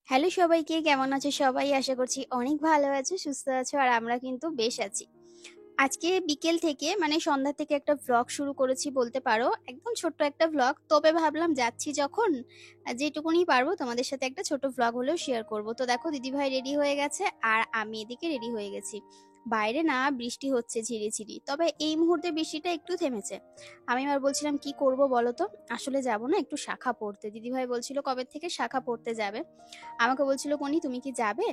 Hello সবাইকে, কেমন আছো সবাই? আশা করছি অনেক ভালো আছো, সুস্থ আছো। আর আমরা কিন্তু বেশ আছি। আজকে বিকেল থেকে মানে সন্ধ্যা থেকে একটা ভ্লগ শুরু করেছি বলতে পারো। একদম ছোট্ট একটা ভ্লগ। তবে ভাবলাম যাচ্ছি যখন যেটুকুনি পারবো তোমাদের সাথে একটা ছোট ভ্লগ হলেও শেয়ার করব। তো দেখো দিদিভাই রেডি হয়ে গেছে আর আমি এদিকে রেডি হয়ে গেছি। বাইরে না বৃষ্টি হচ্ছে ঝিরিঝিরি, তবে এই মুহূর্তে বৃষ্টিটা একটু থেমেছে। আমি এবার বলছিলাম কি করব বলো তো। আসলে যাব না একটু শাখা পড়তে, দিদিভাই বলছিল কবে থেকে শাখা পড়তে যাবে। আমাকে বলছিল কোনি তুমি কি যাবে।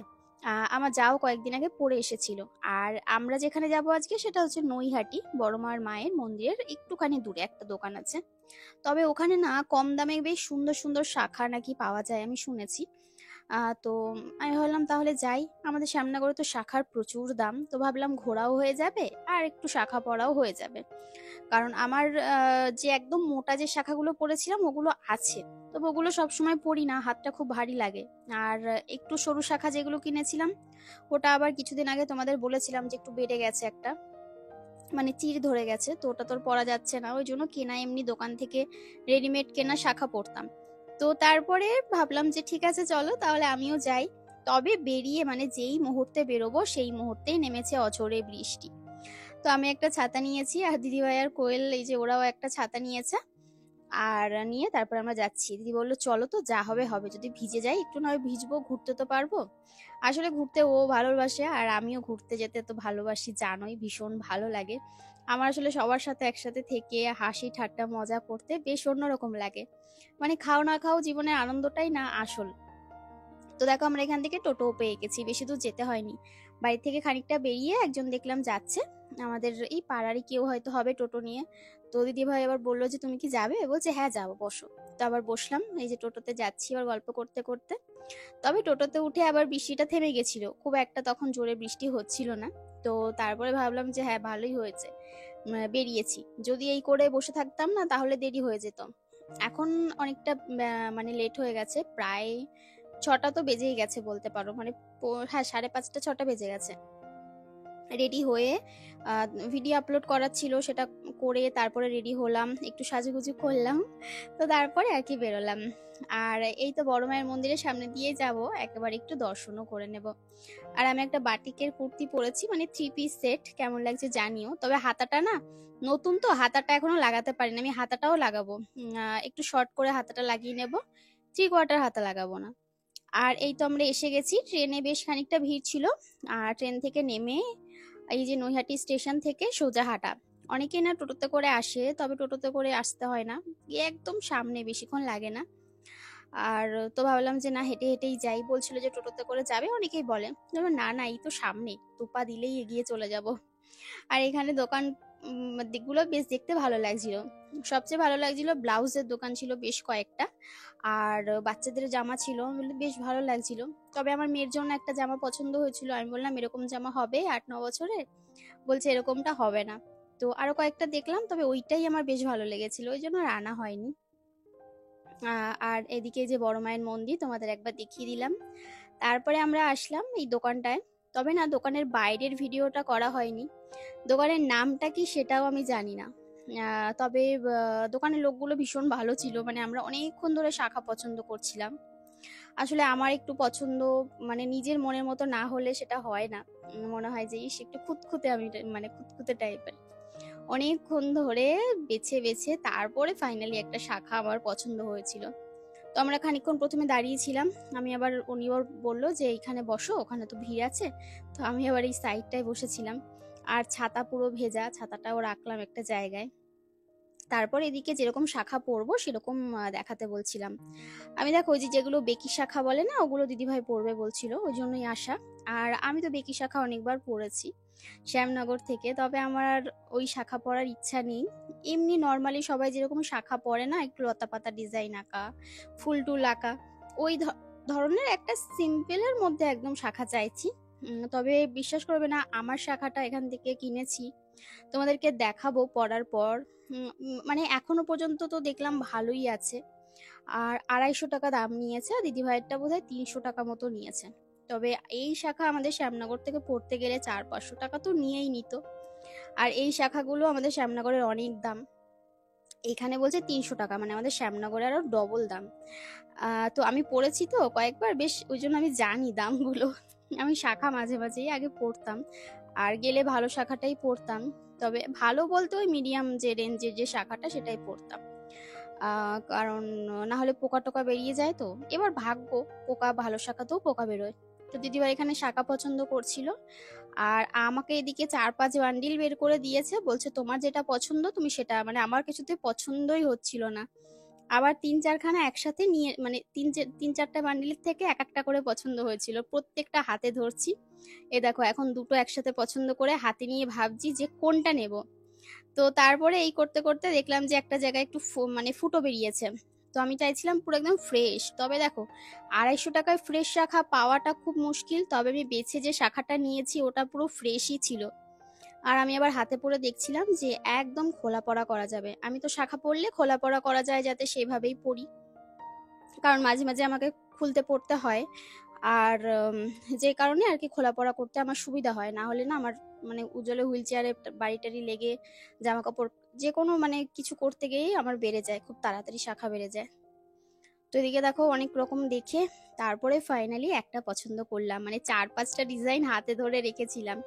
আমার যাও কয়েকদিন আগে পড়ে এসেছিল। আর আমরা যেখানে যাব আজকে সেটা হচ্ছে নৈহাটি বড়মার মায়ের মন্দিরের একটুখানি দূরে একটা দোকান আছে। তবে ওখানে না কম দামে বেশ সুন্দর সুন্দর শাখা নাকি পাওয়া যায় আমি শুনেছি। তো আমি ভাবলাম তাহলে যাই। আমাদের শ্যামনগরে তো শাখার প্রচুর দাম, তো ভাবলাম ঘোরাও হয়ে যাবে আর একটু শাখা পড়াও হয়ে যাবে। কারণ আমার যে একদম মোটা যে শাখাগুলো পরেছিলাম ওগুলো আছে, তবে ওগুলো সবসময় পরি না, হাতটা খুব ভারী লাগে। আর একটু সরু শাখা যেগুলো কিনেছিলাম ওটা আবার কিছুদিন আগে তোমাদের বলেছিলাম যে একটু বেড়ে গেছে একটা, মানে চিড় ধরে গেছে, তো ওটা তোর পরা যাচ্ছে না, ওই জন্য কেনা এমনি দোকান থেকে রেডিমেড কেনা শাখা পরতাম। তো তারপরে ভাবলাম যে ঠিক আছে চলো তাহলে আমিও যাই। তবে বেরিয়ে মানে যেই মুহূর্তে বেরোবো সেই মুহূর্তেই নেমেছে অঝোরে বৃষ্টি। তো আমি একটা ছাতা নিয়েছি আর দিদিভাই আর কোয়েল এই যে ওরাও একটা ছাতা নিয়েছে। আর নিয়ে তারপর আমরা যাচ্ছি। দিদি বললো চলো, তো যা হবে হবে, যদি ভিজে যাই একটু নয় ভিজবো, ঘুরতে তো পারবো। আসলে ঘুরতে ও ভালোবাসে আর আমিও ঘুরতে যেতে তো ভালোবাসি, জানোই ভীষণ ভালো লাগে। আমার আসলে সবার সাথে একসাথে থেকে হাসি ঠাট্টা মজা করতে বেশ অন্যরকম লাগে। মানে খাও না খাও জীবনের আনন্দটাই না আসল। তো দেখো আমরা এখান থেকে টোটো পেয়ে গেছি, বেশি দূর যেতে হয়নি। বাড়ি থেকে খানিকটা বেরিয়ে একজন দেখলাম যাচ্ছে, আমাদের এই পাড়ারই কেউ হয়তো হবে টোটো নিয়ে। তো দিদি ভাই আবার বললো যে তুমি কি যাবে, বলছে হ্যাঁ যাবো বসো। তো আবার বসলাম, এই যে টোটোতে যাচ্ছি আবার গল্প করতে করতে। তবে টোটোতে উঠে আবার বৃষ্টিটা থেমে গেছিল, খুব একটা তখন জোরে বৃষ্টি হচ্ছিল না। তো তারপরে ভাবলাম যে হ্যাঁ ভালোই হয়েছে বেরিয়েছি। যদি এই করে বসে থাকতাম না তাহলে দেরি হয়ে যেত। এখন অনেকটা মানে লেট হয়ে গেছে, প্রায় 6টা তো বেজেই গেছে বলতে পারো, মানে হ্যাঁ 5:30 6টা বেজে গেছে। রেডি হয়ে ভিডিও আপলোড করার ছিল, সেটা করে তারপরে রেডি হলাম, একটু সাজুগুজু করলাম। তো তারপরে আর কি বেরোলাম। আর এই তো বড় মায়ের মন্দিরের সামনে দিয়ে যাব, একেবারে একটু দর্শনও করে নেব। আর আমি একটা বাটিকের কুর্তি পরেছি, মানে 3 পিস সেট, কেমন লাগছে জানিও। তবে হাতাটা না নতুন, তো হাতাটা এখনো লাগাতে পারিনি, আমি হাতাটাও লাগাবো। একটু শর্ট করে হাতাটা লাগিয়ে নেব, 3/4 হাতা লাগাবো না। আর এই তো আমরা এসে গেছি, ট্রেনে বেশ খানিকটা ভিড় ছিল। আর ট্রেন থেকে নেমে এই যে নৈহাটি স্টেশন থেকে সোজা হাঁটা। অনেকেই না টোটোতে করে আসে, তবে টোটোতে করে আসতে হয় না, গিয়ে একদম সামনে, বেশিক্ষণ লাগে না। আর তো ভাবলাম যে না হেঁটে হেঁটেই যাই, বলছিল যে টোটোতে করে যাবে অনেকেই বলে, তবে না না এই তো সামনে, দুপা দিলেই এগিয়ে চলে যাব। আর এখানে দোকান দিকগুলো বেশ দেখতে ভালো লাগছিল। সবচেয়ে ভালো লাগছিল ব্লাউজের দোকান ছিল বেশ কয়েকটা। আর বাচ্চাদের জামা ছিল, আমি বললাম বেশ ভালো লাগছিল। তবে আমার মেয়ের জন্য একটা জামা পছন্দ হয়েছিল, আমি বললাম এরকম জামা হবে 8 9 বছরে, বলছে এরকমটা হবে না। তো আরো কয়েকটা দেখলাম, তবে ওইটাই আমার বেশ ভালো লেগেছিল, ওই জন্য আর আনা হয়নি। আর এদিকে যে বড় মায়ের মন্দির তোমাদের একবার দেখিয়ে দিলাম। তারপরে আমরা আসলাম এই দোকানটায়। তবে না দোকানের বাইরের ভিডিওটা করা হয়নি, দোকানের নামটা কি সেটাও আমি জানি না। তবে দোকানের লোকগুলো ভীষণ ভালো ছিল, মানে আমরা অনেকক্ষণ ধরে শাখা পছন্দ করছিলাম। আসলে আমার একটু পছন্দ মানে নিজের মনের মতো না হলে সেটা হয় না। মনে হয় যে ইস একটু খুঁতখুঁতে, আমি মানে খুঁতখুঁতে টাইপের। অনেকক্ষণ ধরে বেছে বেছে তারপরে ফাইনালি একটা শাখা আমার পছন্দ হয়েছিল। তো আমরা খানিকক্ষণ প্রথমে দাঁড়িয়েছিলাম, আমি আবার উনি আবার বললো যে এইখানে বসো, ওখানে তো ভিড় আছে। তো আমি আবার এই সাইডটায় বসেছিলাম। আর ছাতা পুরো ভেজা, ছাতাটাও রাখলাম একটা জায়গায়। তারপর এদিকে যেরকম শাখা পরবো সেরকম দেখাতে বলছিলাম। আমি দেখো ওই যে যেগুলো বেকি শাখা বলে না, ওগুলো দিদিভাই পরবে বলছিল, ওই জন্যই আসা। আর আমি তো বেকি শাখা অনেকবার পরেছি শ্যামনগর থেকে, তবে আমার আর ওই শাখা পরার ইচ্ছা নেই। এমনি নর্মালি সবাই যেরকম শাখা পরে না, একটু লতা পাতা ডিজাইন আঁকা, ফুল টুল আঁকা, ওই ধরনের একটা সিম্পলের মধ্যে একদম শাখা চাইছি। তবে বিশ্বাস করবে না, আমার শাখাটা এখান থেকে কিনেছি, তোমাদেরকে দেখাবো পরার পর। মানে এখনো পর্যন্ত তো দেখলাম ভালোই আছে। আর 250 টাকা দাম নিয়েছে, আর দিদিভাইয়েরটা বোধহয় 300 টাকা মতো নিয়েছে। তবে এই শাখা আমাদের শ্যামনগর থেকে পড়তে গেলে 400 500 টাকা তো নিয়েই নিত। আর এই শাখাগুলো আমাদের শ্যামনগরের অনেক দাম। এখানে বলছে 300 টাকা, মানে আমাদের শ্যামনগরে আরো ডবল দাম। তো আমি পড়েছি তো কয়েকবার, বেশ ওই জন্য আমি জানি দামগুলো। আমি শাখা মাঝে মাঝেই আগে পড়তাম, আর গেলে ভালো শাখাটাই পড়তাম। তবে ভালো বলতে ওই মিডিয়াম যে রেঞ্জের যে শাখাটা সেটাই পড়তাম। কারণ না হলে পোকা টোকা বেরিয়ে যায় তো। এবার ভাগ্য, পোকা ভালো শাখাতেও পোকা বেরোয়। তো দিদিভাই এখানে শাখা পছন্দ করছিল, আর আমাকে এদিকে 4-5 বান্ডিল বের করে দিয়েছে, বলছে তোমার যেটা পছন্দ তুমি সেটা, মানে আমার কিছুতে পছন্দই হচ্ছিল না। আবার 3-4 খানা একসাথে নিয়ে, মানে 3-4টা বান্ডিলের থেকে এক একটা করে পছন্দ হয়েছিল, প্রত্যেকটা হাতে ধরছি। এ দেখো এখন দুটো একসাথে পছন্দ করে হাতে নিয়ে ভাবছি যে কোনটা নেব। তো তারপরে এই করতে করতে দেখলাম যে একটা জায়গায় একটু মানে ফুটো বেরিয়েছে। তো আমি চাইছিলাম পুরো একদম ফ্রেশ, তবে দেখো 250 টাকায় ফ্রেশ শাখা পাওয়াটা খুব মুশকিল। তবে আমি বেছে যে শাখাটা নিয়েছি ওটা পুরো ফ্রেশই ছিল। আর আমি আবার হাতে পরে দেখছিলাম যে একদম খোলা পড়া করা যাবে। আমি তো শাখা পরলে খোলা পড়া করা যায় যাতে সেভাবেই পরি, কারণ মাঝে মাঝে আমাকে খুলতে পড়তে হয়। আর যে কারণে আর কি খোলা পড়া করতে আমার সুবিধা হয়, না হলে না আমার মানে উজ্জ্বলে হুইল চেয়ারে বাড়ি টাড়ি লেগে জামা কাপড় যে কোনো মানে কিছু করতে গিয়েই আমার বেড়ে যায়, খুব তাড়াতাড়ি শাখা বেড়ে যায়। তো এদিকে দেখো অনেক রকম দেখে তারপরে ফাইনালি একটা পছন্দ করলাম, মানে 4-5টা ডিজাইন হাতে ধরে রেখেছিলাম,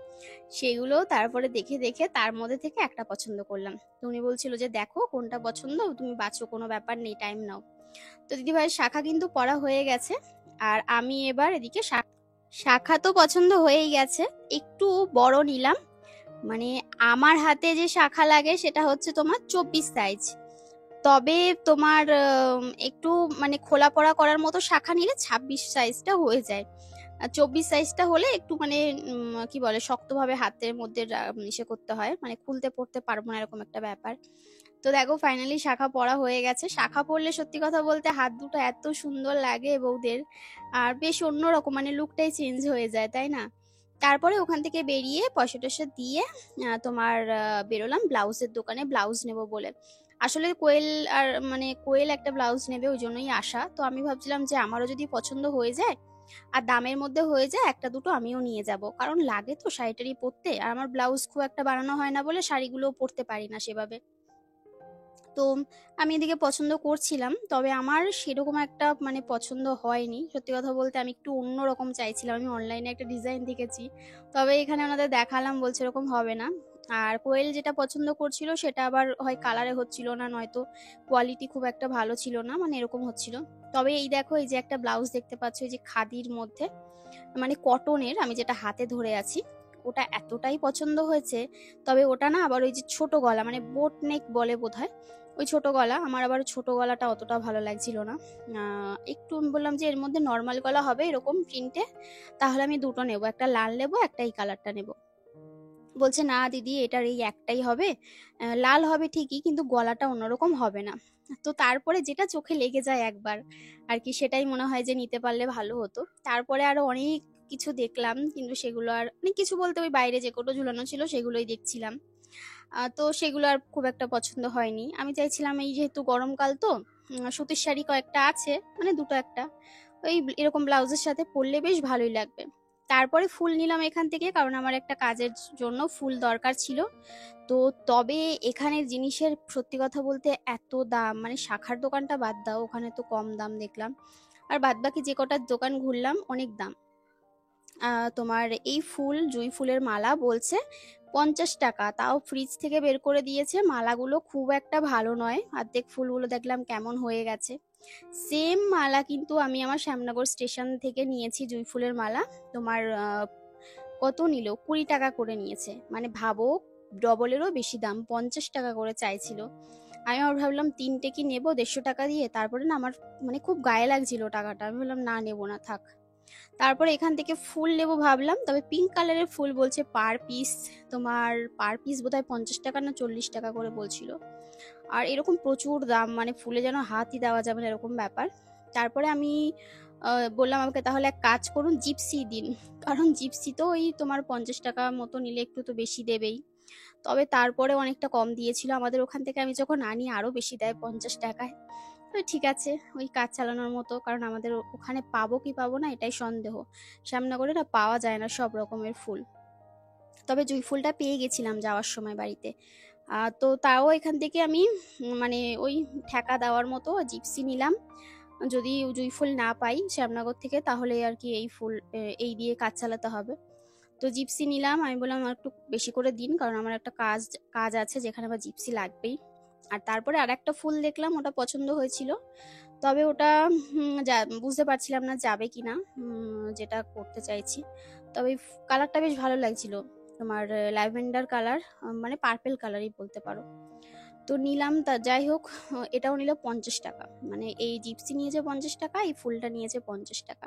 সেগুলো তারপরে দেখে দেখে তার মধ্যে থেকে একটা পছন্দ করলাম। তো উনি বলছিল যে দেখো কোনটা পছন্দ, তুমি বাছো, কোনো ব্যাপার নেই, টাইম নাও। তো দিদিভাইয়ের শাখা কিন্তু পড়া হয়ে গেছে, আর আমি এবার এদিকে শাখা তো পছন্দ হয়েই গেছে, একটু বড় নিলাম। মানে আমার হাতে যে শাখা লাগে সেটা হচ্ছে তোমার 24 সাইজ। তবে তোমার একটু মানে খোলা পড়া করার মতো শাখা নিলে 26 সাইজটা হয়ে যায়। 24 সাইজটা হলে একটু মানে কি বলে শক্তভাবে হাতের মধ্যে ইসে করতে হয়, মানে খুলতে পড়তে পারবো না, এরকম একটা ব্যাপার। তো দেখো ফাইনালি শাখা পরা হয়ে গেছে। শাখা পরলে সত্যি কথা বলতে হাত দুটো এত সুন্দর লাগে বউদের, আর বেশ অন্যরকম, মানে লুকটাই চেঞ্জ হয়ে যায়, তাই না? তারপরে ওখান থেকে বেরিয়ে পয়সা টয়সা দিয়ে তোমার বেরোলাম ব্লাউজের দোকানে, ব্লাউজ নেব বলে। আসলে কোয়েল আর মানে কোয়েল একটা ব্লাউজ নেবে, ওই জন্যই আসা। তো আমি ভাবছিলাম যে আমারও যদি পছন্দ হয়ে যায় আর দামের মধ্যে হয়ে যায়, একটা দুটো আমিও নিয়ে যাব, কারণ লাগে তো শাড়ি পরতে। আর আমার ব্লাউজ খুব একটা বানানো হয় না বলে শাড়িগুলোও পরতে পারি না সেভাবে। তো আমি এদিকে পছন্দ করছিলাম, তবে আমার সেরকম একটা মানে পছন্দ হয়নি। সত্যি কথা বলতে আমি একটু অন্যরকম চাইছিলাম। আমি অনলাইনে একটা ডিজাইন দেখেছি, তবে এখানে ওনাদের দেখালাম, বলছে এরকম হবে না। আর কোয়েল যেটা পছন্দ করছিল সেটা আবার হয় কালারে হচ্ছিল না, নয়তো কোয়ালিটি খুব একটা ভালো ছিল না, মানে এরকম হচ্ছিল। তবে এই দেখো এই যে একটা ব্লাউজ দেখতে পাচ্ছ, এই যে খাদির মধ্যে, মানে কটনের, আমি যেটা হাতে ধরে আছি ওটা এতটাই পছন্দ হয়েছে। তবে ওটা না আবার ওই যে ছোট গলা, মানে বোট নেক বলে বোধহয়, ওই ছোট গলা। আমার আবার ছোট গলাটা অতটা ভালো লাগছিল না। একটু আমি বললাম যে এর মধ্যে নর্মাল গলা হবে এরকম প্রিন্টে, তাহলে আমি দুটো নেব, একটা লাল নেব, একটা এই কালারটা নেব। বলছে না দিদি এটার এই একটাই হবে, লাল হবে ঠিকই কিন্তু গলাটা অন্যরকম হবে না। তো তারপরে যেটা চোখে লেগে যায় একবার আর কি, সেটাই মনে হয় যে নিতে পারলে ভালো হতো। তারপরে আরো অনেক কিছু দেখলাম, কিন্তু সেগুলো আর অনেক কিছু বলতে ওই বাইরে যে কোটো ঝুলানো ছিল সেগুলোই দেখছিলাম। তো সেগুলো আর খুব একটা পছন্দ হয়নি। আমি চাইছিলাম এই যেহেতু গরমকাল তো সুতির শাড়ি কয়েকটা আছে, মানে দুটো একটা ওই এরকম ব্লাউজের সাথে পরলে বেশ ভালোই লাগবে। তারপরে ফুল নিলাম এখান থেকে, কারণ আমার একটা কাজের জন্য ফুল দরকার ছিল। তো তবে এখানের জিনিসের সত্যি কথা বলতে এত দাম, মানে শাখার দোকানটা বাদ দাও, ওখানে তো কম দাম দেখলাম, আর বাদ বাকি যে কটা দোকান ঘুরলাম অনেক দাম। তোমার এই ফুল জুঁই ফুলের মালা বলছে 50 টাকা, তাও ফ্রিজ থেকে বের করে দিয়েছে। মালাগুলো খুব একটা ভালো নয়, অর্ধেক ফুলগুলো দেখলাম কেমন হয়ে গেছে। সেম মালা কিন্তু আমি আমার শ্যামনগর স্টেশন থেকে নিয়েছি, জুঁই ফুলের মালা। তোমার কত নিল, 20 টাকা করে নিয়েছে, মানে ভাবো ডবলেরও বেশি দাম, 50 টাকা করে চাইছিল। আমি আবার ভাবলাম তিনটে কি নেবো 150 টাকা দিয়ে, তারপরে না আমার মানে খুব গায়ে লাগছিল টাকাটা, আমি বললাম না নেবো না, থাক। তারপরে এখান থেকে ফুল নেবো ভাবলাম, তবে পিঙ্ক কালারের ফুল বলছে পার পিস, তোমার পার পিস বোধহয় 50 টাকা না 40 টাকা করে বলছিল। আর এরকম প্রচুর দাম, মানে ফুলে যেন হাতই দেওয়া যাবে না এরকম ব্যাপার। তারপরে আমি বললাম আমাকে তাহলে এক কাজ করুন জিপসি দিন, কারণ জিপসি তো ওই তোমার 50 টাকা মতো নিলে একটু তো বেশি দেবেই। তবে তারপরে অনেকটা কম দিয়েছিল, আমাদের ওখান থেকে আমি যখন আনি আরো বেশি দেয় 50 টাকায়। তো ঠিক আছে, ওই কাজ চালানোর মতো, কারণ আমাদের ওখানে পাবো কি পাবো না এটাই সন্দেহ। শ্যামনগরে না পাওয়া যায় না সব রকমের ফুল। তবে জুঁই ফুলটা পেয়ে গেছিলাম যাওয়ার সময় বাড়িতে। তো তাও এখান থেকে আমি মানে ওই ঠেকা দেওয়ার মতো জিপসি নিলাম। যদি জুঁই ফুল না পাই শ্যামনগর থেকে, তাহলে আর কি এই ফুল এই দিয়ে কাজ চালাতে হবে। তো জিপসি নিলাম, আমি বললাম আমার একটু বেশি করে দিন, কারণ আমার একটা কাজ কাজ আছে যেখানে আমার জিপসি লাগবেই। আর তারপরে আর একটা ফুল দেখলাম, ওটা পছন্দ হয়েছিল, তবে ওটা বুঝতে পারছিলাম না যাবে কিনা, যেটা করতে চাইছি। তবে কালারটা বেশ ভালো লাগছিল, তোমার ল্যাভেন্ডার কালার, মানে পার্পেল কালারই বলতে পারো। তো নিলাম, তা যাই হোক, এটাও নিল 50 টাকা, মানে এই জিপসি নিয়েছে 50 টাকা, এই ফুলটা নিয়েছে 50 টাকা।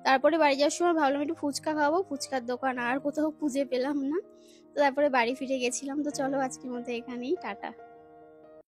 তারপরে বাড়ি যাওয়ার সময় ভাবলাম একটু ফুচকা খাবো, ফুচকার দোকান আর কোথাও খুঁজে পেলাম না। তো তারপরে বাড়ি ফিরে গেছিলাম। তো চলো আজকের মতো এখানেই, টাটা।